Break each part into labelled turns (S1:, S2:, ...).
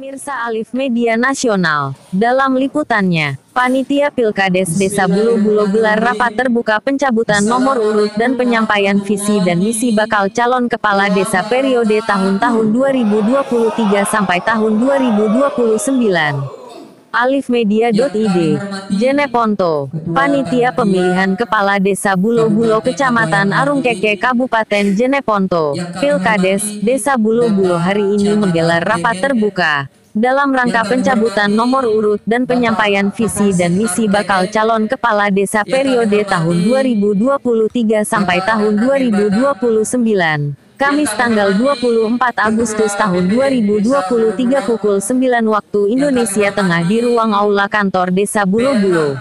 S1: Pemirsa Alif Media Nasional, dalam liputannya, Panitia Pilkades Desa Bulo-Bulo gelar rapat terbuka pencabutan nomor urut dan penyampaian visi dan misi bakal calon kepala desa periode tahun-tahun 2023 sampai tahun 2029. Alifmedia.id, Jeneponto, Panitia Pemilihan Kepala Desa Bulo-Bulo Kecamatan Arungkeke Kabupaten Jeneponto, Pilkades, Desa Bulo-Bulo hari ini menggelar rapat terbuka, dalam rangka pencabutan nomor urut dan penyampaian visi dan misi bakal calon kepala desa periode tahun 2023 sampai tahun 2029. Kamis tanggal 24 Agustus tahun 2023 pukul 9 waktu Indonesia Tengah di ruang aula kantor Desa Bulo-Bulo.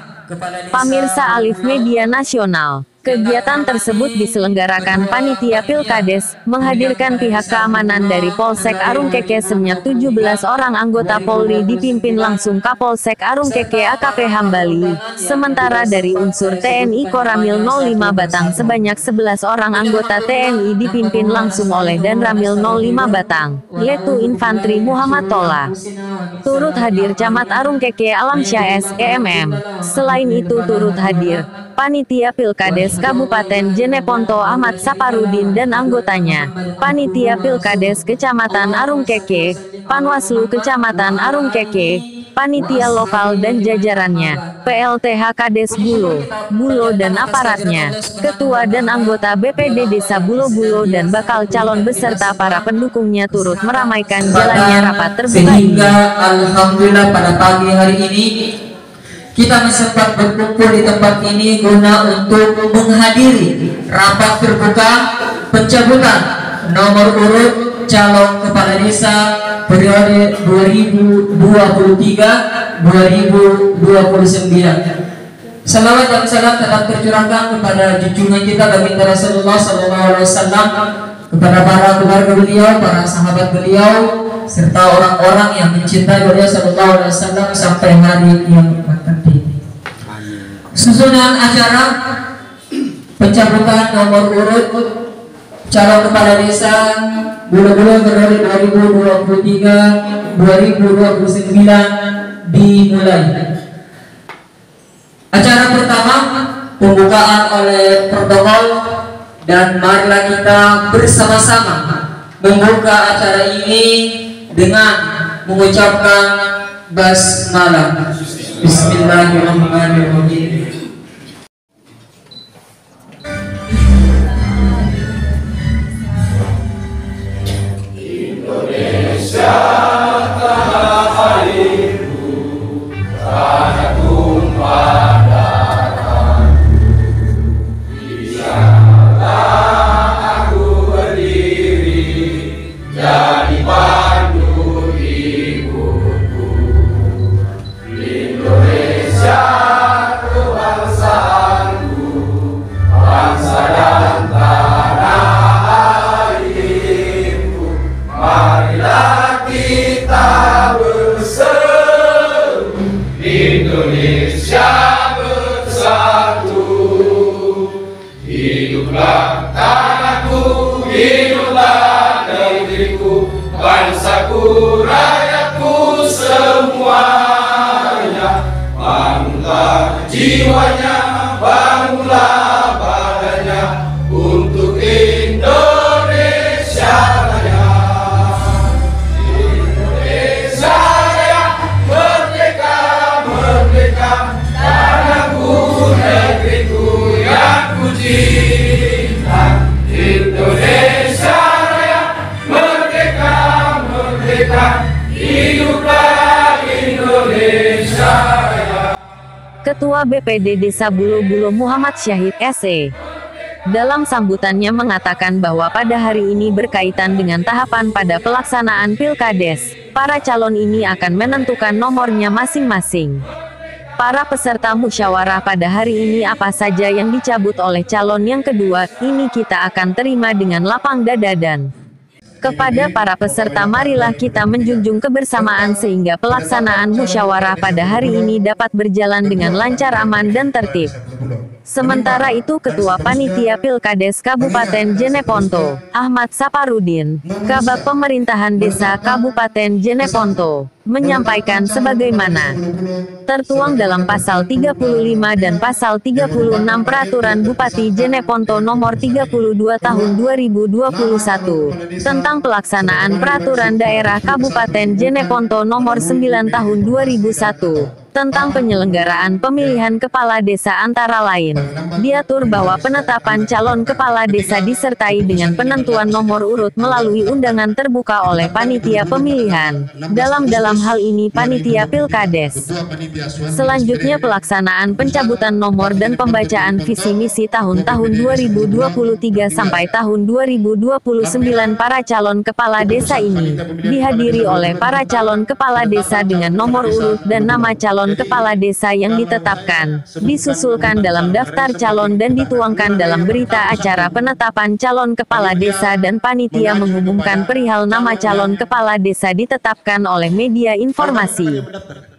S1: Pamirsa Alif Media Nasional, kegiatan tersebut diselenggarakan Panitia Pilkades, menghadirkan pihak keamanan dari Polsek Arungkeke sebanyak 17 orang anggota Polri dipimpin langsung Kapolsek Arungkeke AKP Hambali, sementara dari unsur TNI Koramil 05 Batang sebanyak 11 orang anggota TNI dipimpin langsung oleh Danramil 05 Batang, yaitu Infantri Muhammad Tola. Turut hadir Camat Arungkeke Alamsyah SEMM. Selain itu turut hadir Panitia Pilkades Kabupaten Jeneponto Ahmad Saparudin dan anggotanya, Panitia Pilkades Kecamatan Arungkeke, Panwaslu Kecamatan Arungkeke, Panitia Lokal dan jajarannya, PLTH Kades Bulo dan aparatnya, Ketua dan anggota BPD Desa Bulo-Bulo dan bakal calon beserta para pendukungnya turut meramaikan jalannya rapat terbuka ini.
S2: Sehingga alhamdulillah pada pagi hari ini kita sempat berkumpul di tempat ini guna untuk menghadiri rapat terbuka pencabutan nomor urut calon kepala desa periode 2023-2029. Salawat dan salam telah tercurahkan kepada junjungan kita baginda Rasulullah SAW, kepada para keluarga beliau, para sahabat beliau, serta orang-orang yang mencintai beliau Sallallahu Alaihi Wasallam sampai hari yang nanti. Susunan acara pencabutan nomor urut calon kepala desa Bulo-Bulo periode 2023-2029 dimulai. Acara pertama pembukaan oleh protokol, dan marilah kita bersama-sama membuka acara ini dengan mengucapkan basmalah. Bismillahirrahmanirrahim.
S3: Indonesia tanah airku, tanah tumpah darahku, di sanalah aku berdiri jadi pandu ibuku. Indonesia kebangsaanku, bangsa dan tanah airku, marilah kita berseru, Indonesia bersatu. Hiduplah tanahku, hiduplah negeriku, bangsaku, rakyatku semuanya. Bangunlah jiwanya, bangunlah badannya, untuk Indonesia Raya. Indonesia Raya, merdeka, merdeka, tanahku, negeriku yang ku cinta. Indonesia Raya, merdeka, merdeka, hiduplah Indonesia Raya.
S1: Ketua BPD Desa Bulo-Bulo Muhammad Syahid SE. Dalam sambutannya mengatakan bahwa pada hari ini berkaitan dengan tahapan pada pelaksanaan Pilkades, para calon ini akan menentukan nomornya masing-masing. Para peserta musyawarah pada hari ini apa saja yang dicabut oleh calon yang kedua, ini kita akan terima dengan lapang dada dan kepada para peserta marilah kita menjunjung kebersamaan sehingga pelaksanaan musyawarah pada hari ini dapat berjalan dengan lancar, aman dan tertib. Sementara itu Ketua Panitia Pilkades Kabupaten Jeneponto, Ahmad Saparudin, Kabag Pemerintahan Desa Kabupaten Jeneponto, menyampaikan sebagaimana tertuang dalam pasal 35 dan pasal 36 Peraturan Bupati Jeneponto Nomor 32 Tahun 2021 tentang pelaksanaan Peraturan Daerah Kabupaten Jeneponto Nomor 9 Tahun 2001 tentang penyelenggaraan pemilihan kepala desa antara lain. Diatur bahwa penetapan calon kepala desa disertai dengan penentuan nomor urut melalui undangan terbuka oleh panitia pemilihan. Dalam hal ini panitia Pilkades. Selanjutnya pelaksanaan pencabutan nomor dan pembacaan visi misi tahun-tahun 2023 sampai tahun 2029 para calon kepala desa ini dihadiri oleh para calon kepala desa dengan nomor urut dan nama calon kepala desa yang ditetapkan, disusulkan dalam daftar calon dan dituangkan dalam berita acara penetapan calon kepala desa dan panitia mengumumkan perihal nama calon kepala desa ditetapkan oleh media informasi.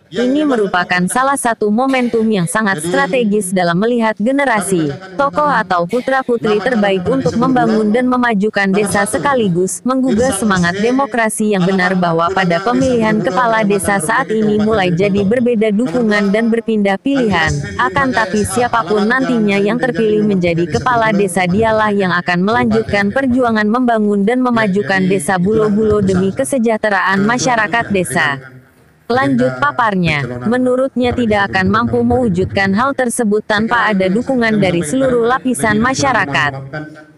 S1: Ini merupakan salah satu momentum yang sangat strategis dalam melihat generasi, tokoh atau putra-putri terbaik untuk membangun dan memajukan desa sekaligus menggugah semangat demokrasi yang benar bahwa pada pemilihan kepala desa saat ini mulai jadi berbeda dukungan dan berpindah pilihan. Akan tapi siapapun nantinya yang terpilih menjadi kepala desa dialah yang akan melanjutkan perjuangan membangun dan memajukan desa Bulo-Bulo demi kesejahteraan masyarakat desa. Lanjut paparnya, menurutnya tidak akan mampu mewujudkan hal tersebut tanpa ada dukungan dari seluruh lapisan masyarakat.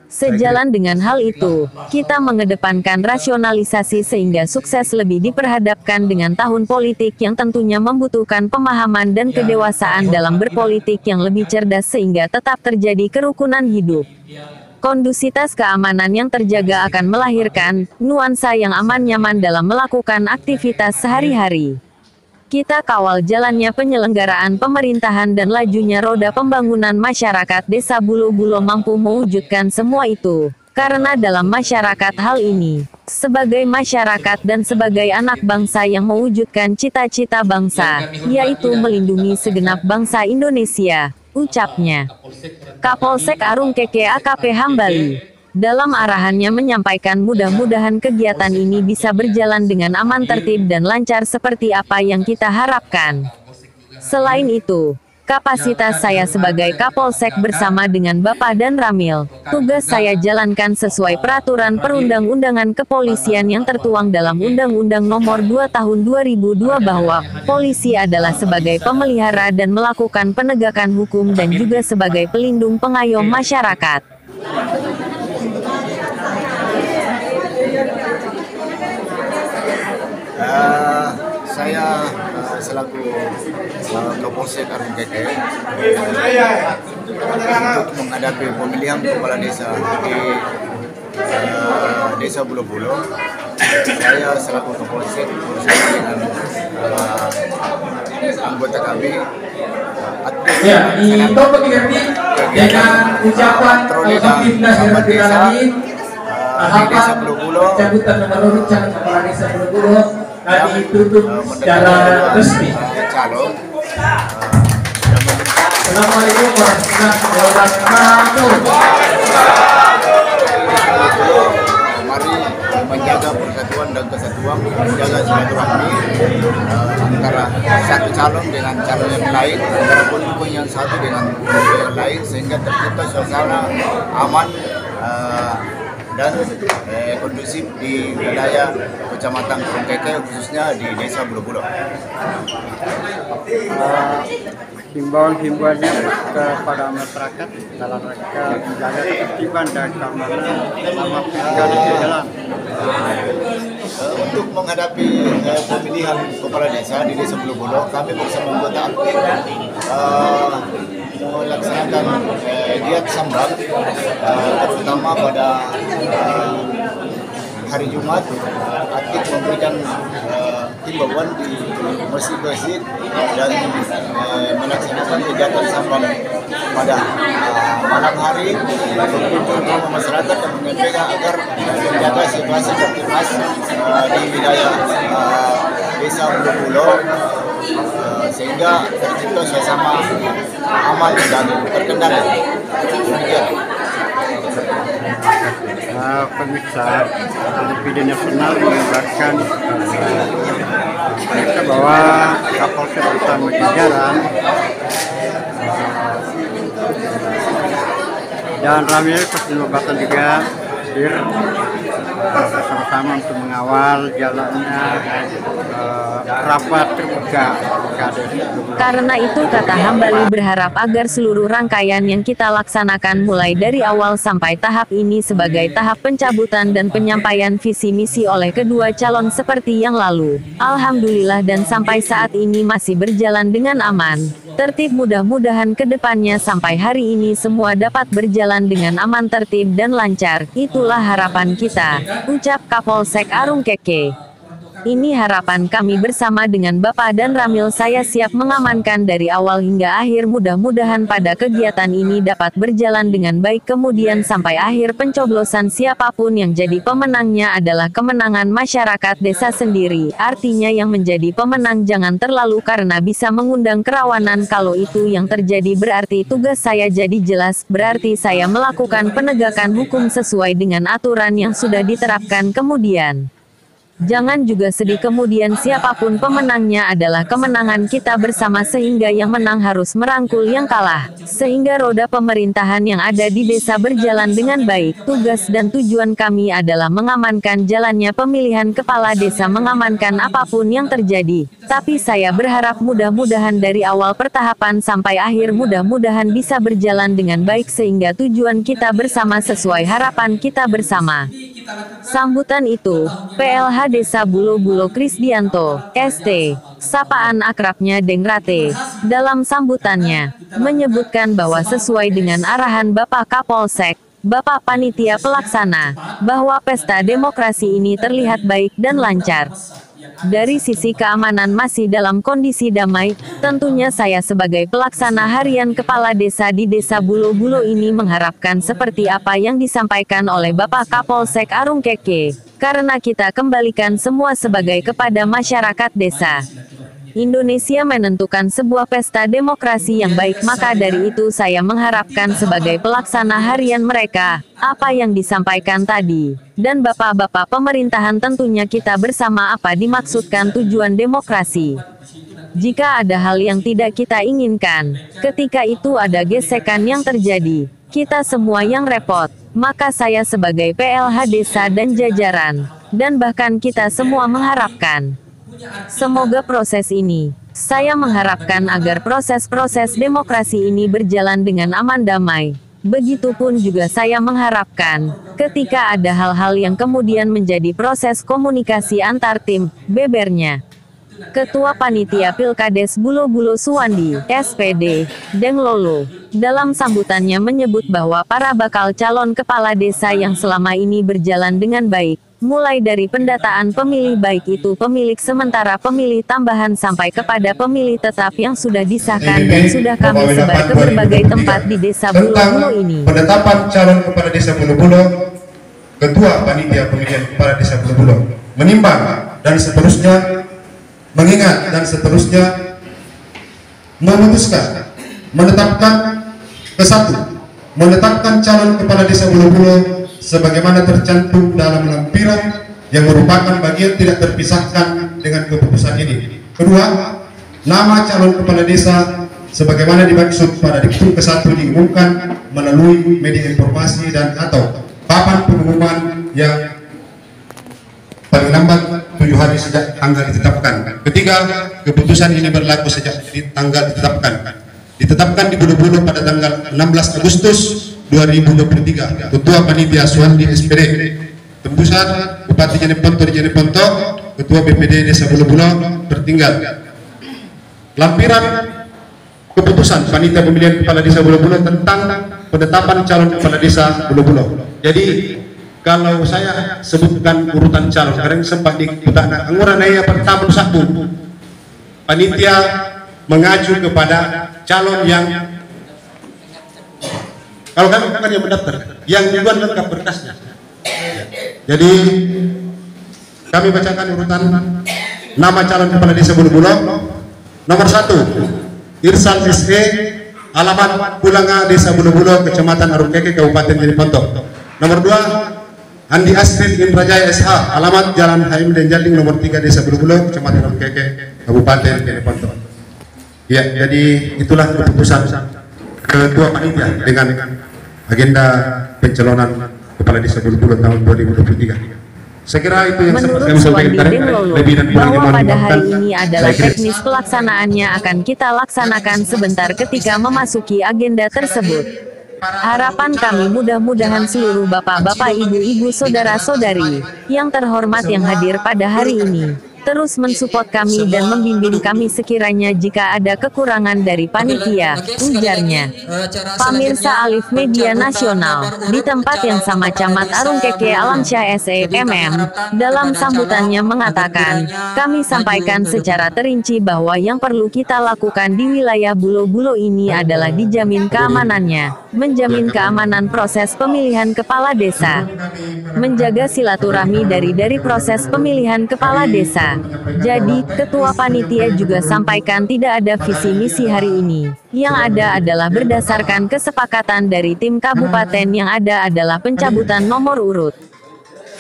S1: Sejalan dengan hal itu, kita mengedepankan rasionalisasi sehingga sukses lebih diperhadapkan dengan tahun politik yang tentunya membutuhkan pemahaman dan kedewasaan dalam berpolitik yang lebih cerdas sehingga tetap terjadi kerukunan hidup. Kondusitas keamanan yang terjaga akan melahirkan nuansa yang aman nyaman dalam melakukan aktivitas sehari-hari. Kita kawal jalannya penyelenggaraan pemerintahan dan lajunya roda pembangunan masyarakat desa Bulo-Bulo mampu mewujudkan semua itu. Karena dalam masyarakat hal ini, sebagai masyarakat dan sebagai anak bangsa yang mewujudkan cita-cita bangsa, yaitu melindungi segenap bangsa Indonesia, ucapnya. Kapolsek Arung Keke AKP Hambali, dalam arahannya menyampaikan mudah-mudahan kegiatan ini bisa berjalan dengan aman tertib dan lancar seperti apa yang kita harapkan. Selain itu, kapasitas saya sebagai Kapolsek bersama dengan Bapak dan Ramil, tugas saya jalankan sesuai peraturan perundang-undangan kepolisian yang tertuang dalam Undang-Undang Nomor 2 Tahun 2002 bahwa polisi adalah sebagai pemelihara dan melakukan penegakan hukum dan juga sebagai pelindung pengayom masyarakat.
S4: Saya selaku Kapolsek Arung Keke untuk menghadapi pemilihan kepala desa di desa Bulo-Bulo. Saya selaku Kapolsek bersama dengan anggota kami
S2: Ya, itu diganti dengan ucapan Kapolda Desa
S4: Desa Bulo-Bulo.
S2: Cabutan nomor urut calon kepala desa Bulo-Bulo tadi ditutup secara resmi.
S4: Calon.
S2: Assalamualaikum warahmatullahi wabarakatuh.
S4: Mari menjaga persatuan dan kesatuan, menjaga silaturahmi antara satu calon dengan calon yang lain, antara pendukung yang satu dengan pendukung yang lain, sehingga tercipta suasana aman dan kondusif di wilayah Kecamatan Arung Keke, khususnya di desa Bulo-Bulo.
S5: Himbauan-himbauannya kepada masyarakat dalam rangka menjaga ketertiban dan keamanan selama pilkada berjalan.
S4: Untuk menghadapi pemilihan kepala desa di desa Bulo-Bulo, kami bersama anggota aktif melaksanakan giat sambang, terutama pada hari Jumat, aktif memberikan himbauan di masjid-masjid dan melaksanakan kegiatan sambang pada malam hari untuk membantu masyarakat dan menyampaikan agar menjaga situasi tertibas di wilayah desa Bulo-Bulo sehingga tercipta suasana aman dan terkendali.
S5: pemirsa televisi nasional mengabarkan bahwa Kapolsek Utama Jajaran dan Ramil Kesempatan juga hadir bersama-sama untuk mengawal jalannya rapat terbuka.
S1: Karena itu kata Hambali berharap agar seluruh rangkaian yang kita laksanakan mulai dari awal sampai tahap ini sebagai tahap pencabutan dan penyampaian visi misi oleh kedua calon seperti yang lalu. Alhamdulillah dan sampai saat ini masih berjalan dengan aman. Tertib, mudah-mudahan ke depannya sampai hari ini semua dapat berjalan dengan aman, tertib dan lancar. Itulah harapan kita, ucap Kapolsek Arung Keke. Ini harapan kami bersama dengan Bapak dan Ramil. Saya siap mengamankan dari awal hingga akhir. Mudah-mudahan pada kegiatan ini dapat berjalan dengan baik kemudian sampai akhir pencoblosan siapapun yang jadi pemenangnya adalah kemenangan masyarakat desa sendiri. Artinya yang menjadi pemenang jangan terlalu karena bisa mengundang kerawanan. Kalau itu yang terjadi berarti tugas saya jadi jelas, berarti saya melakukan penegakan hukum sesuai dengan aturan yang sudah diterapkan. Kemudian jangan juga sedih kemudian siapapun pemenangnya adalah kemenangan kita bersama sehingga yang menang harus merangkul yang kalah. Sehingga roda pemerintahan yang ada di desa berjalan dengan baik. Tugas dan tujuan kami adalah mengamankan jalannya pemilihan kepala desa, mengamankan apapun yang terjadi. Tapi saya berharap mudah-mudahan dari awal pertahapan sampai akhir mudah-mudahan bisa berjalan dengan baik sehingga tujuan kita bersama sesuai harapan kita bersama. Sambutan itu, PLH Desa Bulo-Bulo Krisdianto, ST, sapaan akrabnya Deng Rate, dalam sambutannya, menyebutkan bahwa sesuai dengan arahan Bapak Kapolsek, Bapak Panitia Pelaksana, bahwa pesta demokrasi ini terlihat baik dan lancar. Dari sisi keamanan masih dalam kondisi damai, tentunya saya sebagai pelaksana harian kepala desa di Desa Bulo-Bulo ini mengharapkan seperti apa yang disampaikan oleh Bapak Kapolsek Arung Keke, karena kita kembalikan semua sebagai kepada masyarakat desa. Indonesia menentukan sebuah pesta demokrasi yang baik, maka dari itu saya mengharapkan sebagai pelaksana harian mereka, apa yang disampaikan tadi, dan bapak-bapak pemerintahan tentunya kita bersama apa dimaksudkan tujuan demokrasi. Jika ada hal yang tidak kita inginkan, ketika itu ada gesekan yang terjadi, kita semua yang repot, maka saya sebagai PLH desa dan jajaran, dan bahkan kita semua mengharapkan semoga proses ini, saya mengharapkan agar proses-proses demokrasi ini berjalan dengan aman damai. Begitupun juga saya mengharapkan, ketika ada hal-hal yang kemudian menjadi proses komunikasi antar tim, bebernya. Ketua Panitia Pilkades Bulo-Bulo Suwandi, SPD, Deng Lolo, dalam sambutannya menyebut bahwa para bakal calon kepala desa yang selama ini berjalan dengan baik, mulai dari pendataan pemilih baik itu pemilik sementara, pemilih tambahan sampai kepada pemilih tetap yang sudah disahkan dan sudah kami sebar ke berbagai tempat di Desa Bulo-Bulo ini.
S6: Penetapan calon kepala Desa Bulo-Bulo, Ketua Panitia Pemilihan Kepala Desa Bulo-Bulo menimbang dan seterusnya, mengingat dan seterusnya, memutuskan, menetapkan menetapkan calon kepala Desa Bulo-Bulo sebagaimana tercantum dalam lampiran yang merupakan bagian tidak terpisahkan dengan keputusan ini. Kedua, nama calon kepala desa sebagaimana dimaksud pada diktum ke-1 diumumkan melalui media informasi dan atau papan pengumuman yang paling lambat 7 hari sejak tanggal ditetapkan. Ketiga, keputusan ini berlaku sejak tanggal ditetapkan di Bulo-Bulo pada tanggal 16 Agustus 2023. Ketua Panitia Suwandi SPD, Tembusan Bupati Jeneponto di Jeneponto, Ketua BPD Desa Bulo-Bulo tertinggal. Lampiran keputusan Panitia Pemilihan Kepala Desa Bulo-Bulo tentang penetapan calon kepala desa Bulo-Bulo. Jadi kalau saya sebutkan urutan calon, kadang sempat dikutana angguran ayah pertama satu, panitia mengacu kepada calon yang kalau kami bukan yang mendaftar, yang duluan lengkap berkasnya. Jadi kami bacakan urutan nama calon kepala desa Bulo-Bulo. Nomor 1, Irsal SE, alamat Pulanga, Desa Bulo-Bulo, Kecamatan Arung Keke, Kabupaten Jeneponto. Nomor 2, Andi Asrin Indrajaya SH, alamat Jalan HM Denjaling nomor 3 Desa Bulu-Bulu, Kecamatan Keke, Kabupaten Jeneponto. Ya, jadi itulah keputusan Ketua Panitia dengan agenda pencalonan Kepala Desa Bulu-Bulu tahun 2023. Saya kira itu yang
S1: Menurut
S6: kami sampaikan
S1: Suwandi
S6: tadi,
S1: Denglolo,
S6: lebih dan kurang
S1: bahwa pada
S6: dimaklumkan.
S1: hari ini adalah
S6: Saya kira-
S1: teknis pelaksanaannya akan kita laksanakan sebentar ketika memasuki agenda tersebut. Harapan kami mudah-mudahan seluruh bapak-bapak, ibu-ibu, saudara-saudari yang terhormat yang hadir pada hari ini terus mensupport kami dan membimbing kami sekiranya jika ada kekurangan dari panitia, ujarnya. Pamirsa Alif Media Nasional, di tempat yang sama Camat Arung Keke Alamsyah SEMM, dalam sambutannya mengatakan, kami sampaikan secara terinci bahwa yang perlu kita lakukan di wilayah Bulo-Bulo ini adalah dijamin keamanannya, menjamin keamanan proses pemilihan kepala desa, menjaga silaturahmi dari proses pemilihan kepala desa. Jadi, Ketua Panitia juga sampaikan tidak ada visi misi hari ini. Yang ada adalah berdasarkan kesepakatan dari tim kabupaten, yang ada adalah pencabutan nomor urut.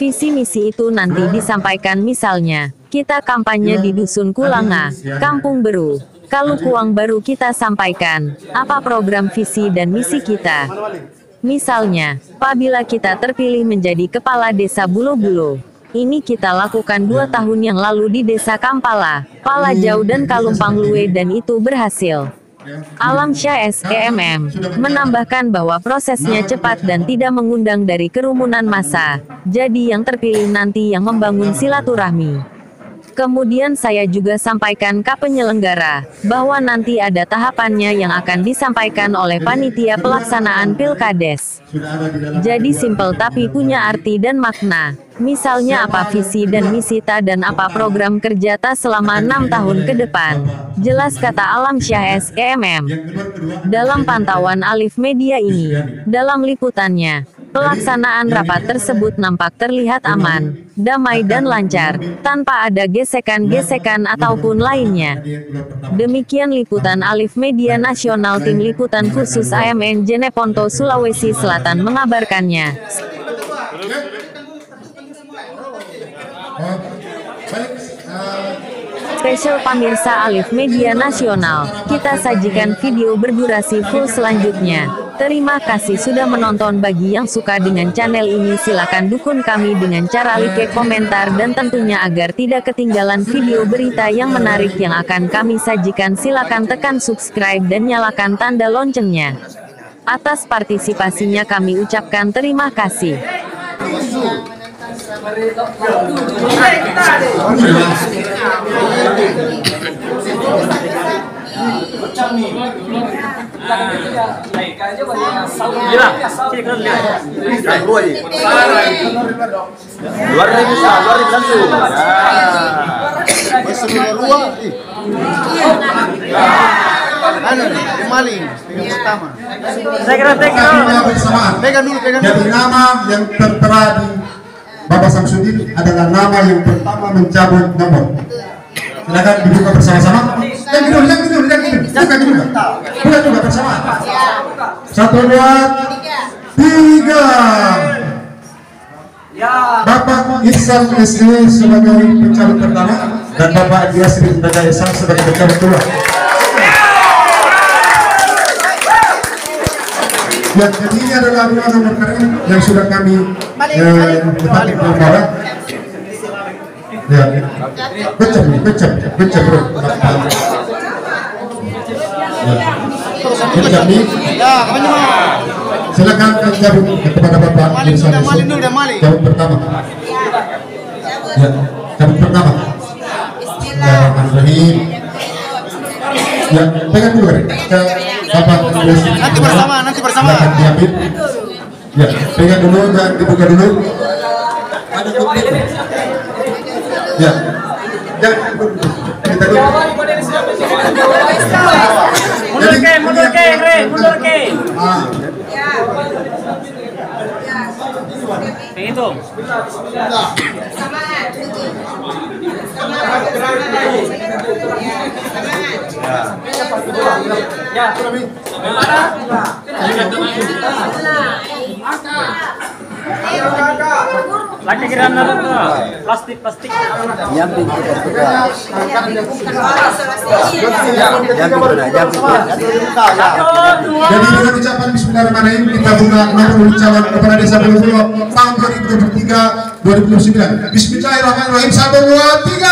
S1: Visi misi itu nanti disampaikan, misalnya, kita kampanye di Dusun Kulanga, Kampung Beru. Kalau Kuang baru kita sampaikan, apa program visi dan misi kita. Misalnya, apabila kita terpilih menjadi kepala desa Bulo-Bulo, ini kita lakukan 2 tahun yang lalu di desa Kampala, Palajau dan Kalumpang Luwe dan itu berhasil. Alamsyah SEMM menambahkan bahwa prosesnya cepat dan tidak mengundang dari kerumunan massa, jadi yang terpilih nanti yang membangun silaturahmi. Kemudian saya juga sampaikan ke penyelenggara, bahwa nanti ada tahapannya yang akan disampaikan oleh panitia pelaksanaan Pilkades. Jadi simpel tapi punya arti dan makna. Misalnya apa visi dan misi ta dan apa program kerja ta selama 6 tahun ke depan. Jelas kata Alamsyah SEMM. Dalam pantauan Alif Media ini, dalam liputannya, pelaksanaan rapat tersebut nampak terlihat aman, damai dan lancar, tanpa ada gesekan-gesekan ataupun lainnya. Demikian liputan Alif Media Nasional, tim liputan khusus AMN Jeneponto, Sulawesi Selatan mengabarkannya. Spesial pamirsa Alif Media Nasional, kita sajikan video berdurasi full selanjutnya. Terima kasih sudah menonton. Bagi yang suka dengan channel ini silakan dukung kami dengan cara like, komentar dan tentunya agar tidak ketinggalan video berita yang menarik yang akan kami sajikan, silakan tekan subscribe dan nyalakan tanda loncengnya. Atas partisipasinya kami ucapkan terima kasih.
S6: Jadi nama yang tertera di Bapak Samsudin adalah nama yang pertama mencabut nomor. Silakan dibuka bersama-sama. Yang kedua, buka juga bersama. 1, 2, 3. Bapak Ihsan SE sebagai pencabut pertama dan Bapak Adi Asri Indrajaya SH sebagai pencabut kedua. Ya, jadi ini adalah 2 nomor keren yang sudah kami letakkan di bawah. Ya, pecah bro. Ya, nih. Silakan jawab kepada Bapak Ihsan SE. Jawab pertama. Ya, jawab pertama. Bismillahirrahmanirrahim. Ya, pegang dulu kan. Bapak nanti bersama. Diambil. Ya, pegang dulu dan dibuka dulu. Ya. Kita dulu. Mundur ke.
S7: Hitung. Ya.
S5: Lagi kira plastik.
S6: Jadi dengan ucapan Bismillahirrahmanirrahim kita buka nomor calon kepala desa Bulu Bulo tahun 2023-2029. Bismillahirrahmanirrahim 1, 2, 3.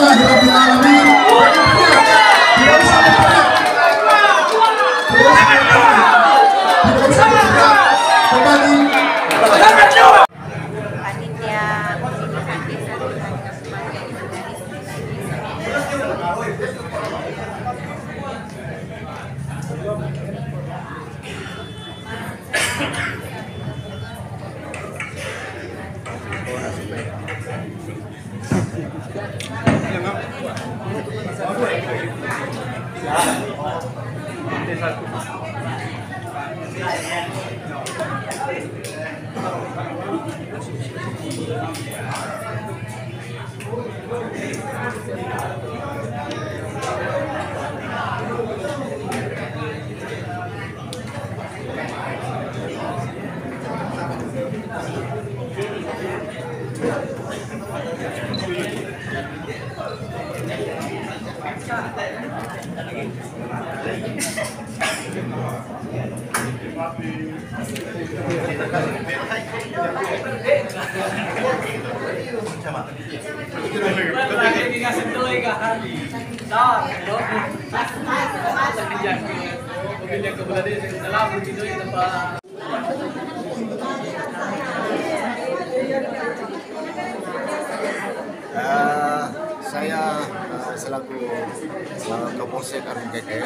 S6: Alhamdulillahirrahmanirrahim.
S4: Saya selaku Kapolsek Arung Keke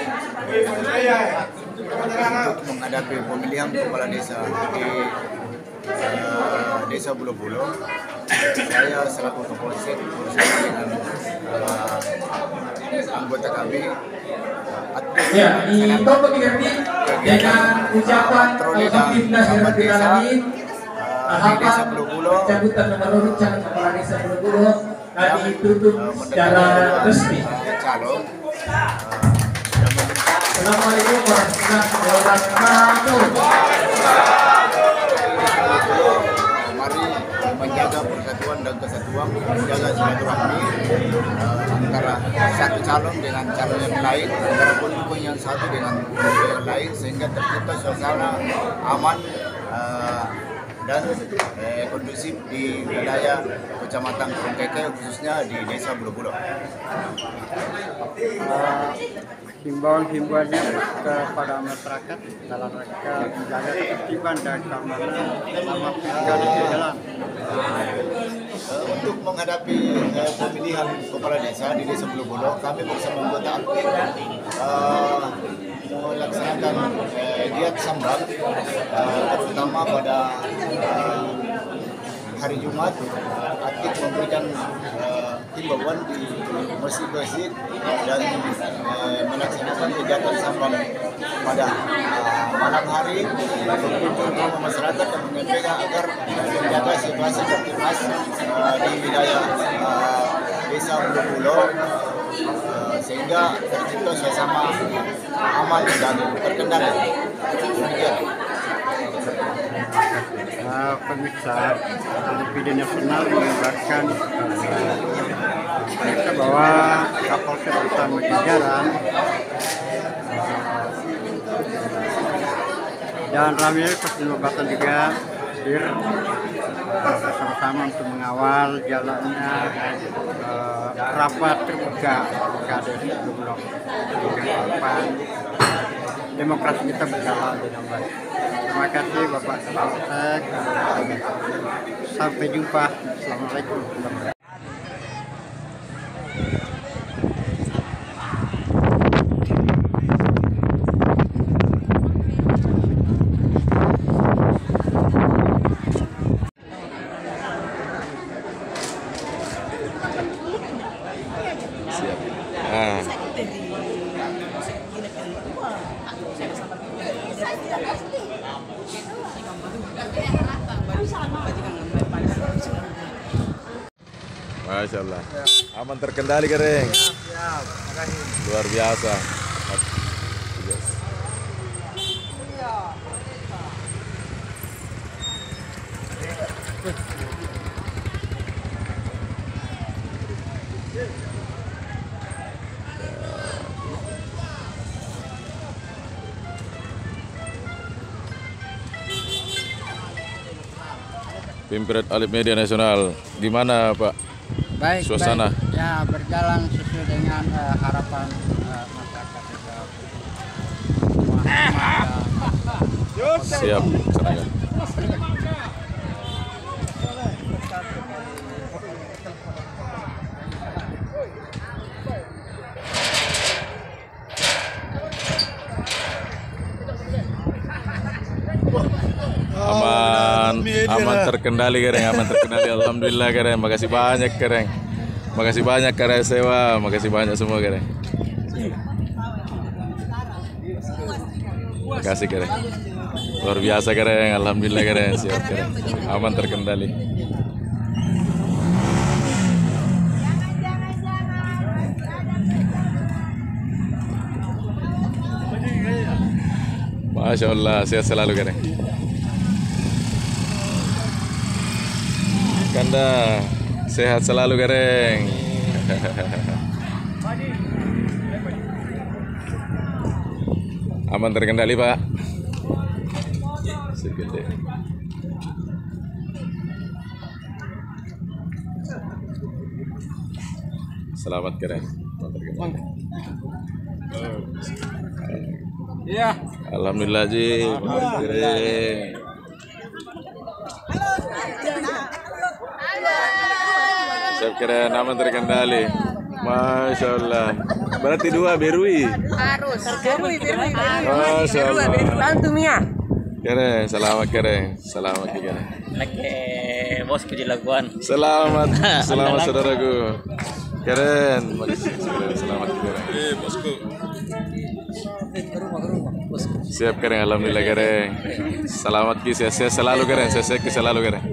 S4: untuk menghadapi pemilihan kepala desa di Desa Bulu Bulo. Saya selaku Kapolsek bersama dengan anggota kami
S2: Ya, ditutup diganti dengan ucapan Alhamdulillah di
S4: Desa Bulu Bulo.
S2: Cabutan nomor urut calon kepala desa Bulu Bulo tadi ditutup secara resmi.
S4: Calon.
S2: Assalamualaikum warahmatullahi wabarakatuh.
S4: Mari menjaga persatuan dan kesatuan, menjaga silaturahmi antara satu calon dengan calon yang lain, antara pendukung yang satu dengan pendukung yang lain, sehingga tercipta suasana aman dan kondusif di wilayah Kecamatan Keke, khususnya di Desa Bulu Bulo.
S5: Himbauan-himbauannya kepada masyarakat dalam rangka menjaga ketertiban dan keamanan selama pilkada di jalan.
S4: Untuk menghadapi pemilihan kepala desa di Desa Bulu Bulo, kami bersama anggota aktif melaksanakan giat sambat, terutama pada hari Jumat. Aktif memberikan himbauan di masjid-masjid dan melaksanakan kegiatan sambat pada malam hari untuk masyarakat dan menyampaikan agar menjaga situasi tertibas di wilayah Desa Bulu Bulo, sehingga tercipta suasana aman dan terkendali.
S5: Pemirsa televisi nasional mengabarkan bahwa Kapolsek utama jajaran dan ramai perlibatan juga hadir bersama-sama untuk mengawal jalannya rapat terbuka pilkada di Blok depan demokrasi kita berjalan dengan baik. Terima kasih Bapak Kapolsek. Sampai jumpa. Assalamualaikum warahmatullahi wabarakatuh.
S7: Masya Allah, aman terkendali kering, luar biasa. Pimpinan Alif Media Nasional. Gimana Pak?
S5: Baik,
S7: Suasana?
S5: baik. Ya, berjalan sesuai dengan harapan masyarakat juga.
S7: Siap, serangga. Aman terkendali Kereng, aman terkendali. Alhamdulillah Kereng, makasih banyak Kereng. Makasih banyak Kereng sewa, makasih banyak semua Kereng. Makasih Kereng. Luar biasa Kereng, alhamdulillah Kereng, siap Kereng. Aman terkendali. Masya Allah, sehat selalu Kereng. Kanda sehat selalu Kereng. Aman terkendali Pak. Segede. Selamat Kereng. Aman terkendali.
S5: Iya.
S7: Alhamdulillah Ji. Kereng. Siap Kereng, aman terkendali. Masya Allah. Berarti 2 berui.
S8: Harus. Berui.
S7: Masya Allah.
S8: Bantu Mia.
S7: Kereng, selamat Kereng. Selamat Kereng.
S9: Lagi bosku di Laguan.
S7: Selamat, selamat saudaraku. Keren, selamat Kereng. Bosku. Siap Kereng, alhamdulillah Kereng. Selamat Ki, sehat selalu Kereng, sehat selalu Kereng.